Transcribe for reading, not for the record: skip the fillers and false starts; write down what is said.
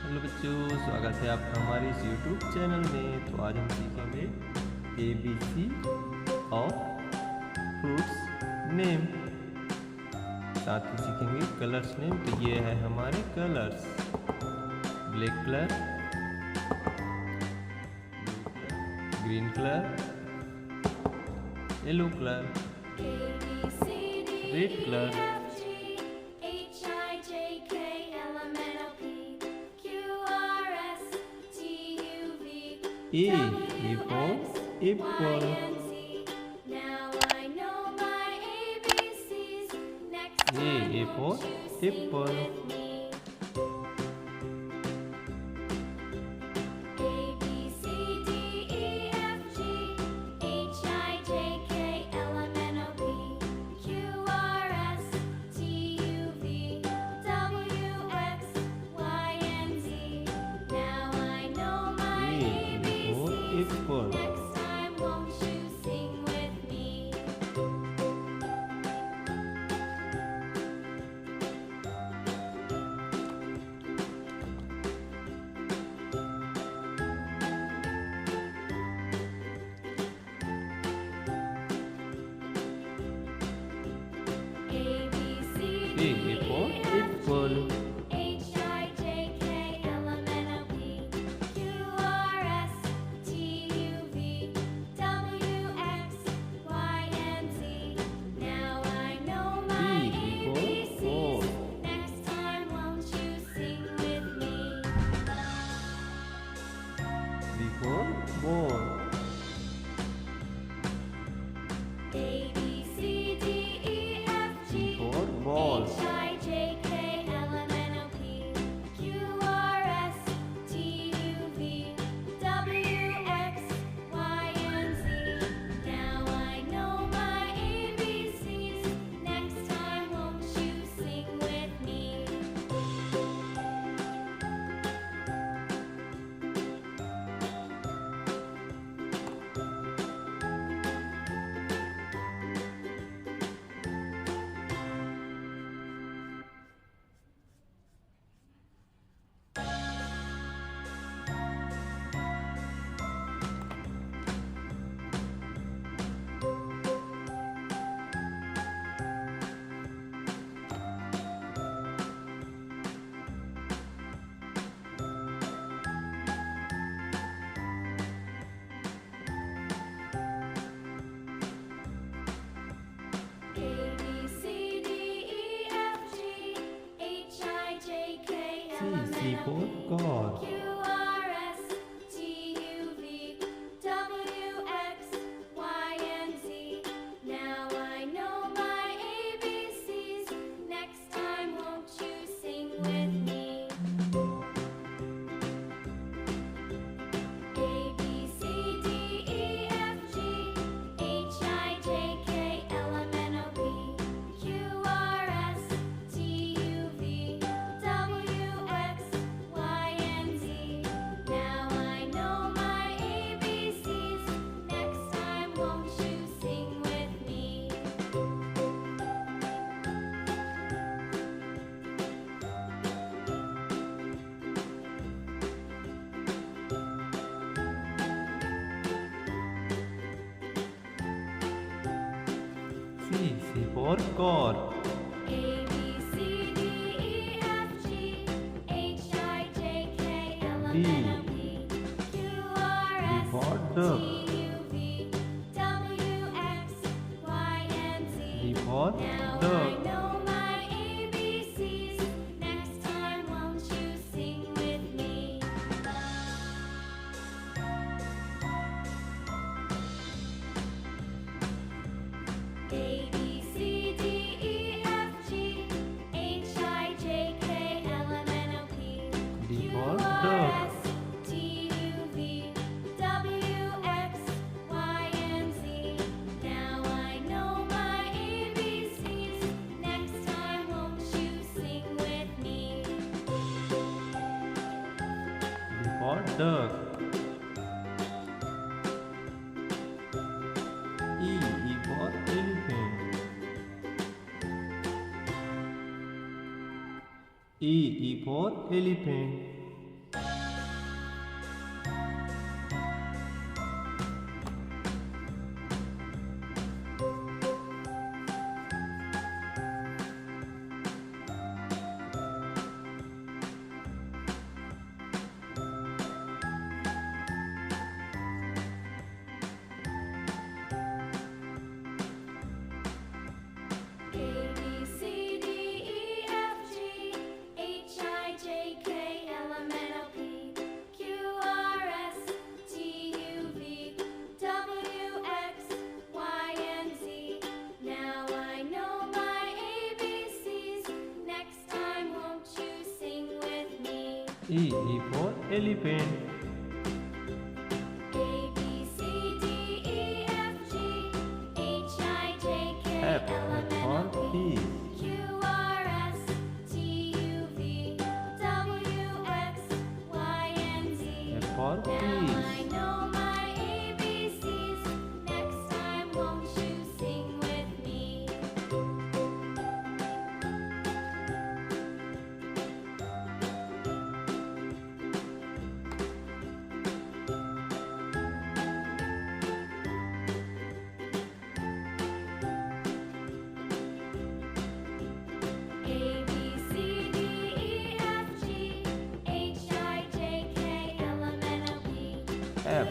Hello बच्चों, स्वागत है आपका हमारे इस YouTube चैनल में। तो आज हम सीखेंगे ABC ऑफ फ्रूट्स नेम, साथ ही सीखेंगे कलर्स नेम। तो ये है हमारे colours: black colour, green colour, yellow colour, red colour, A for apple, A for apple, apple. Next time, won't you sing with me? A, B, C, A for apple, for ball, A, B, C, D, E, F, G, for ball, H, I, J, K, L, M, N, O, P, Q, R, S, T, U, V, W, X, Y, and Z. Now I know my ABCs. Next time, won't you sing with me? C for car, Q, R, S, T, U, V, W, X, Y, and Z. Now I know my ABCs. Next time, won't you sing with me? A, B, C, D, E, F, G, H, I, J, K, L, M, N, O, P, Q, R, S, T, U, V, W, X, Y, and Z. Now I know my ABCs. Next time, won't you sing with me? C for car, A, B, C, D, E, F, G, H, I, J, K, L, M, N, O, P, Q, R, S, for duck, T, U, V, W, X, Y, and Z. D for Now I duck, know my ABCs. Next time, won't you sing with me? A, B, C, D, E, F, G, H, I, J, K, L, M, N, O, P, D Q, for R, duck, S, T, U, V, W, X, Y, and Z. Now I know my ABCs. Next time, won't you sing with me? D for duck, E for elephant, E for elephant, E for elephant. A, B, C, D, E, F, G, H, I, J, K, F L, M, N, for O, P, fish. Q, R, S, T, U, V, W, X, Y, and Z. F for Now fish. I know my ABCs. Next time, won't you sing with me? A, B, C, D, E, F, G, H, I, J, K, L, M, N, O, P, F